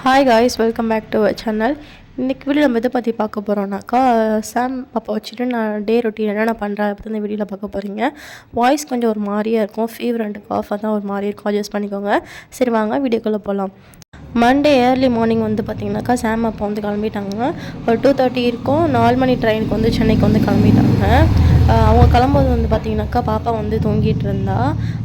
Hi guys, welcome back to our channel. இன்றைக்கி video நம்ம எதை பற்றி பார்க்க போகிறோம்னாக்கா, சாம் பாப்பா வச்சுட்டு நான் டே ரொட்டீன் என்னென்ன பண்ணுறேன் அப்படி இந்த வீடியோவில் பார்க்க போகிறீங்க. வாய்ஸ் கொஞ்சம் ஒரு மாதிரியாக இருக்கும், ஃபீவர் அண்ட் காஃபாக தான் ஒரு மாதிரி இருக்கும், அட்ஜஸ்ட் பண்ணிக்கோங்க. சரி வாங்க வீடியோக்குள்ளே போகலாம். மண்டே ஏர்லி மார்னிங் வந்து பார்த்திங்கனாக்கா சாம் அப்பா வந்து கிளம்பிட்டாங்க. ஒரு 2:30 இருக்கும். 4 மணி ட்ரெயினுக்கு வந்து சென்னைக்கு வந்து கிளம்பிட்டாங்க. அவங்க கிளம்பும்போது வந்து பார்த்திங்கனாக்கா பாப்பா வந்து தூங்கிட்டு இருந்தா.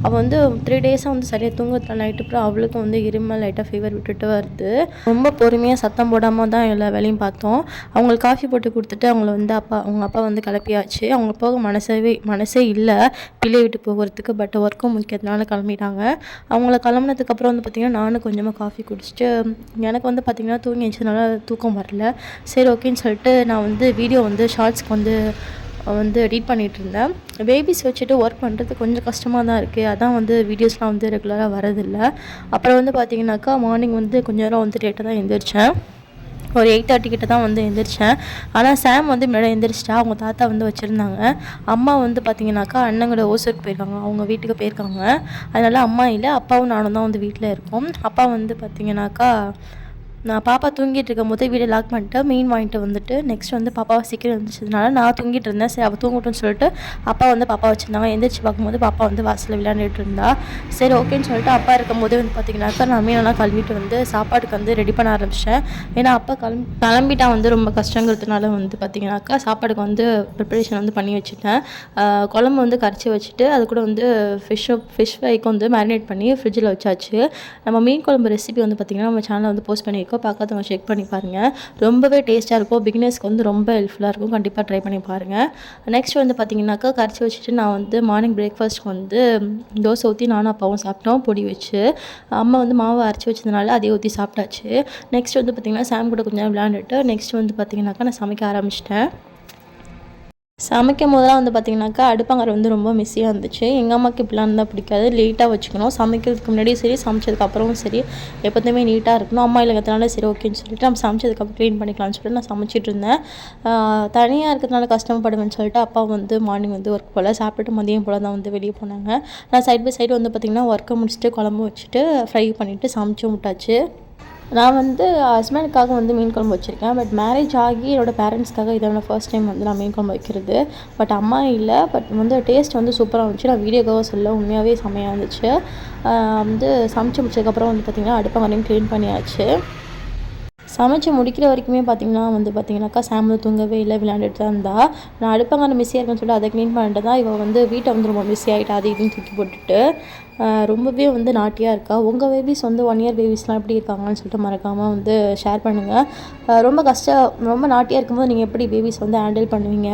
அவள் வந்து 3 டேஸாக வந்து சரியாக தூங்கல. நைட்டு அப்புறம் அவளுக்கும் வந்து இருமல் லைட்டாக ஃபீவர் விட்டுட்டு வருது. ரொம்ப பொறுமையாக சத்தம் போடாமல் தான் எல்லா வேலையும் பார்த்தோம். அவங்களுக்கு காஃபி போட்டு கொடுத்துட்டு அவங்கள வந்து அவங்க அப்பா வந்து கிளப்பியாச்சு. அவங்க போக மனசே இல்லை பிள்ளை விட்டு போகிறதுக்கு. பட் ஒர்க்கும் முக்கியத்தினால கிளம்பிட்டாங்க. அவங்கள கிளம்புனதுக்கப்புறம் வந்து பார்த்திங்கன்னா நானும் கொஞ்சமாக காஃபி குடிச்சிட்டு எனக்கு வந்து பார்த்திங்கன்னா தூங்கி எழுந்ததுனால தூக்கம் வரல. சரி ஓகேன்னு சொல்லிட்டு நான் வந்து வீடியோ வந்து ஷார்ட்ஸ்க்கு வந்து எடிட் பண்ணிகிட்டு இருந்தேன். பேபிஸ் வச்சுட்டு ஒர்க் பண்ணுறது கொஞ்சம் கஷ்டமாக தான் இருக்குது. அதான் வந்து வீடியோஸ்லாம் வந்து ரெகுலராக வரதில்லை. அப்புறம் வந்து பார்த்திங்கனாக்கா மார்னிங் வந்து கொஞ்சம் நேரம் வந்து லேட்டாக தான் எழுந்திரிச்சேன். ஒரு 8:30 கிட்ட தான் வந்து எழுந்திரிச்சேன். ஆனால் சாம் வந்து முன்னாடி எழுந்திரிச்சிட்டா. அவங்க தாத்தா வந்து வச்சுருந்தாங்க. அம்மா வந்து பார்த்திங்கனாக்கா அண்ணங்களோட ஓசூருக்கு போயிருக்காங்க, அவங்க வீட்டுக்கு போயிருக்காங்க. அதனால் அம்மா இல்லை, அப்பாவும் நானும் தான் வந்து வீட்டில் இருக்கோம். அப்பா வந்து பார்த்திங்கனாக்கா நான் பாப்பா தூங்கிட்டு இருக்கும் போது வீடியோ லாக் பண்ணிட்டு மீன் வாங்கிட்டு வந்துட்டு நெக்ஸ்ட் வந்து பாப்பாவை சீக்கிரம் எழுந்திரிச்சதுனால நான் தூங்கிட்டு இருந்தேன். சரி அவள் தூங்கட்டும்னு சொல்லிட்டு அப்பா வந்து பாப்பா வச்சுருந்தாங்க. எந்திரிச்சு பார்க்கும்போது பாப்பா வந்து வாசலில் விளையாண்டுட்டு இருந்தா. சரி ஓகேன்னு சொல்லிட்டு அப்பா இருக்கும்போது வந்து பார்த்திங்கனாக்கா நான் மீனெல்லாம் கழுவிட்டு வந்து சாப்பாட்டுக்கு வந்து ரெடி பண்ண ஆரம்பித்தேன். ஏன்னா அப்பா கிளம்பிட்டா வந்து ரொம்ப கஷ்டங்கிறதுனால வந்து பார்த்திங்கனாக்கா சாப்பாடுக்கு வந்து ப்ரிப்பரேஷன் வந்து பண்ணி வச்சுட்டேன். குழம்பு வந்து கரைச்சி வச்சுட்டு அது கூட வந்து ஃபிஷ் ஃப்ரைக்கு வந்து மேரினேட் பண்ணி ஃப்ரிட்ஜில் வச்சாச்சு. நம்ம மீன் குழம்பு ரெசிபி வந்து பார்த்திங்கன்னா நம்ம சேனலில் வந்து போஸ்ட் பண்ணி பார்க்காதவங்க செக் பண்ணி பாருங்கள். ரொம்பவே டேஸ்ட்டாக இருக்கும். பிகினர்ஸ்க்கு வந்து ரொம்ப ஹெல்ப்ஃபுல்லாக இருக்கும். கண்டிப்பாக ட்ரை பண்ணி பாருங்கள். நெக்ஸ்ட் வந்து பார்த்திங்கனாக்கா கரைச்சி வச்சுட்டு நான் வந்து மார்னிங் பிரேக்ஃபாஸ்ட்க்கு வந்து தோசை ஊற்றி நானும் அப்பாவும் சாப்பிட்டோம் பொடி வச்சு. அம்மா வந்து மாவை அரைச்சி வச்சதுனால அதே ஊற்றி சாப்பிட்டாச்சு. நெக்ஸ்ட் வந்து பார்த்திங்கன்னா சாம் கூட கொஞ்சம் விளையாண்டுட்டு நெக்ஸ்ட் வந்து பார்த்திங்கனாக்கா நான் சமைக்க ஆரம்பிச்சிட்டேன். சமைக்கும் போதெல்லாம் வந்து பார்த்திங்கனாக்கா அடுப்பங்கரை வந்து ரொம்ப மிஸ்ஸியாக இருந்துச்சு. எங்கள் அம்மாவுக்கு இப்படிலாம் இருந்தால் பிடிக்காது. லேட்டாக வச்சுக்கணும். சமைக்கிறதுக்கு முன்னாடியும் சரி சமைச்சதுக்கப்புறமும் சரி எப்போதுமே நீட்டாக இருக்கணும். அம்மா இல்லைங்கிறதுனால சரி ஓகேன்னு சொல்லிட்டு நம்ம சமைச்சதுக்கப்புறம் க்ளீன் பண்ணிக்கலாம்னு சொல்லிட்டு நான் சமைச்சிட்டு இருந்தேன். தனியாக இருக்கிறதுனால கஷ்டப்படுவேன்னு சொல்லிட்டு அப்பா வந்து மார்னிங் வந்து ஒர்க் போல் சாப்பிட்டுட்டு மதியம் போல் தான் வந்து வெளியே போனாங்க. நான் சைட் பை சைடு வந்து பார்த்திங்கன்னா ஒர்க்கை முடிச்சுட்டு குழம்பு வச்சுட்டு ஃப்ரை பண்ணிவிட்டு சமைச்சும் விட்டாச்சு. நான் வந்து ஹஸ்பண்டுக்காக வந்து மீன் குழம்பு வச்சுருக்கேன். பட் மேரேஜ் ஆகி என்னோடய பேரண்ட்ஸ்க்காக இதோட ஃபர்ஸ்ட் டைம் வந்து நான் மீன் குழம்பு வைக்கிறது. பட் அம்மா இல்லை. பட் வந்து டேஸ்ட் வந்து சூப்பராக இருந்துச்சு. நான் வீடியோக்காக சொல்ல உண்மையாகவே செம்மையாக இருந்துச்சு. வந்து சமைச்சு முடிச்சதுக்கப்புறம் வந்து பார்த்திங்கன்னா அடுப்பங்கரையும் க்ளீன் பண்ணியாச்சு. சமைச்சு முடிக்கிற வரைக்குமே பார்த்திங்கன்னா வந்து பார்த்திங்கனாக்கா சாம் தூங்கவே இல்லை, விளையாண்டுட்டு தான் இருந்தா. நான் அடுப்பங்கரை மிஸ்ஸியாக இருக்குன்னு சொல்லிட்டு அதை க்ளீன் பண்ணிட்டு தான் இவள் வந்து வீட்டை வந்து ரொம்ப மிஸ்ஸி ஆகிட்டா. அது இதுன்னு தூக்கி போட்டுட்டு ரொம்பவே வந்து நாட்டியாக இருக்கா. உங்கள் பேபிஸ் வந்து 1 இயர் பேபிஸ்லாம் எப்படி இருக்காங்கன்னு சொல்லிட்டு மறக்காமல் வந்து ஷேர் பண்ணுங்கள். ரொம்ப நாட்டியாக இருக்கும்போது நீங்கள் எப்படி பேபிஸ் வந்து ஹேண்டில் பண்ணுவீங்க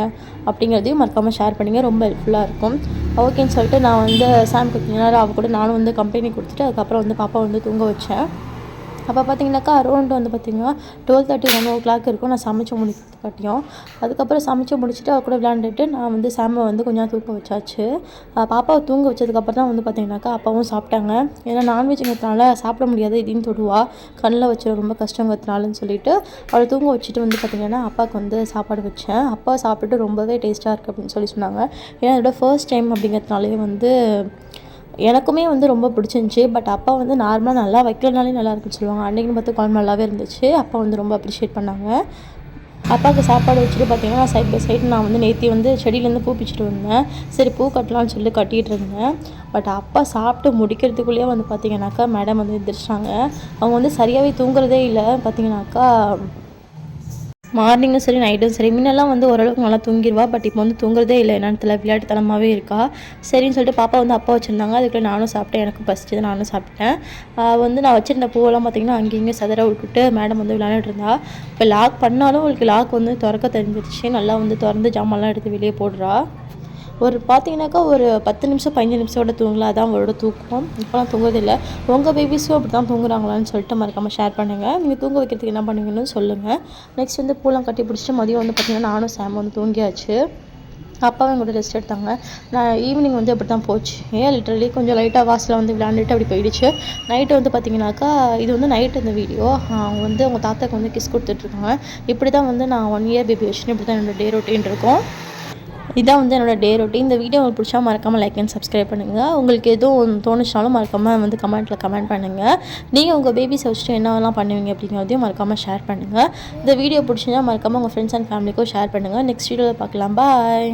அப்படிங்கிறதையும் மறக்காமல் ஷேர் பண்ணுங்கள். ரொம்ப ஹெல்ப்ஃபுல்லாக இருக்கும். ஓகேன்னு சொல்லிட்டு நான் வந்து சாம்க்கு கொஞ்ச நேரம் அவள் கூட நானும் வந்து கம்பெனி கொடுத்துட்டு அதுக்கப்புறம் வந்து பாப்பா வந்து தூங்க வச்சேன். அப்போ பார்த்திங்கனாக்கா அரௌண்ட் வந்து பார்த்திங்கன்னா 12:30 1 o'clock இருக்கும். நான் சமைச்சு முடிக்கிறதுக்காட்டியும் அதுக்கப்புறம் சமைச்சு முடிச்சுட்டு அவள் கூட விளையாண்டுட்டு நான் வந்து சாமை வந்து கொஞ்சம் தூங்க வச்சாச்சு. பாப்பாவை தூங்க வச்சதுக்கப்புறம் தான் வந்து பார்த்திங்கனாக்கா அப்பாவும் சாப்பிட்டாங்க. ஏன்னா நான்வெஜ்ங்கிறதுனால சாப்பிட முடியாது, இதையும் தொடுவா கண்ணில் வச்சு ரொம்ப கஷ்டங்கிறதுனாலன்னு சொல்லிட்டு அவளை தூங்க வச்சுட்டு வந்து பார்த்திங்கன்னா அப்பாவுக்கு வந்து சாப்பாடு வச்சேன். அப்பா சாப்பிட்டுட்டு ரொம்பவே டேஸ்ட்டாக இருக்குது அப்படின்னு சொல்லி சொன்னாங்க. ஏன்னா அதோட ஃபர்ஸ்ட் டைம் அப்படிங்கிறதுனாலே வந்து எனக்குமே வந்து ரொம்ப பிடிச்சிருந்துச்சி. பட் அப்பா வந்து நார்மலாக நல்லா வைக்கலனாலே நல்லா இருக்குன்னு சொல்லுவாங்க. அன்றைக்கின்னு பார்த்து குழம்பு நல்லாவே இருந்துச்சு. அப்பா வந்து ரொம்ப அப்ரிஷியேட் பண்ணாங்க. அப்பாவுக்கு சாப்பாடு வச்சுட்டு பார்த்திங்கன்னா நான் சைட் பை சைடு நான் வந்து நேற்று வந்து செடியிலேருந்து பூ பிச்சுட்டு வந்தேன். சரி பூ கட்டலான்னு சொல்லி கட்டிகிட்டு இருந்தேன். பட் அப்பா சாப்பிட்டு முடிக்கிறதுக்குள்ளேயே வந்து பார்த்திங்கனாக்கா மேடம் வந்து எந்திரிச்சிட்டாங்க. அவங்க வந்து சரியாகவே தூங்குறதே இல்லை. பார்த்திங்கனாக்கா மார்னிங்கும் சரி நைட்டும் சரி முன்னெல்லாம் வந்து ஓரளவுக்கு நல்லா தூங்கிடுவா. பட் இப்போ வந்து தூங்குறதே இல்லை, என்னன்னு தெரியல, விளையாட்டுத்தனமாகவே இருக்கா. சரின்னு சொல்லிட்டு பாப்பா வந்து அப்பா வச்சுருந்தாங்க. அதுக்குள்ளே நானும் சாப்பிட்டேன். எனக்கு ஃபஸ்ட்டு நானும் சாப்பிட்டேன். வந்து நான் வச்சுருந்த பூவெல்லாம் பார்த்திங்கன்னா அங்கேயும் இங்கே சதற விட்டுட்டு மேடம் வந்து விளையாண்டுட்டு இருந்தா. இப்போ லாக் பண்ணாலும் அவளுக்கு லாக் வந்து திறக்க தெரிஞ்சிருச்சு. நல்லா வந்து திறந்து ஜாமான்லாம் எடுத்து வெளியே போடுறா. பார்த்திங்கனாக்கா ஒரு 10 நிமிஷம் 15 நிமிஷத்தோட தூங்கலாம். அதான் அவளோட தூக்கம். இப்போலாம் தூங்குறதில்லை. உங்கள் பேபிஸும் அப்படி தான் தூங்குறாங்களான்னு சொல்லிட்டு மறக்காமல் ஷேர் பண்ணுங்கள். நீங்கள் தூங்க வைக்கிறதுக்கு என்ன பண்ணுவீங்கன்னு சொல்லுங்கள். நெக்ஸ்ட் வந்து பூலாம் கட்டி பிடிச்சிட்டு மதியம் வந்து பார்த்திங்கன்னா நானும் சாம் வந்து தூங்கியாச்சு. அப்பாவும் எங்கூட ரெஸ்ட் எடுத்தாங்க. நான் ஈவினிங் வந்து அப்படி தான் போச்சு. லிட்டரலி கொஞ்சம் லைட்டாக வாசலில் வந்து விளையாண்டுட்டு அப்படி போயிடுச்சு. நைட்டு வந்து பார்த்திங்கனாக்கா இது வந்து நைட்டு இந்த வீடியோ அவங்க வந்து அவங்க தாத்தாக்கு வந்து கிஸ் கொடுத்துட்ருக்காங்க. இப்படி தான் வந்து நான் 1 இயர் பேபி வச்சுன்னு இப்படி தான் என்னோடய டே ரொட்டீன் இருக்கும். இதான் வந்து என்னோடய டே ரொட்டீன். இந்த வீடியோ உங்களுக்கு பிடிச்சா மறக்காமல் லைக் அண்ட் சப்ஸ்கிரைப் பண்ணுங்கள். உங்களுக்கு எதுவும் தோணுச்சாலும் மறக்காமல் வந்து கமெண்ட்டில் கமெண்ட் பண்ணுங்கள். நீங்கள் உங்கள் பேபிஸை வச்சுட்டு என்னெல்லாம் பண்ணுவீங்க அப்படிங்கிறதையும் மறக்காமல் ஷேர் பண்ணுங்கள். இந்த வீடியோ பிடிச்சிருந்தா மறக்காமல் உங்கள் ஃப்ரெண்ட்ஸ் அண்ட் ஃபேமிலிக்கும் ஷேர் பண்ணுங்கள். நெக்ஸ்ட் வீடியோவில் பார்க்கலாம். பாய்.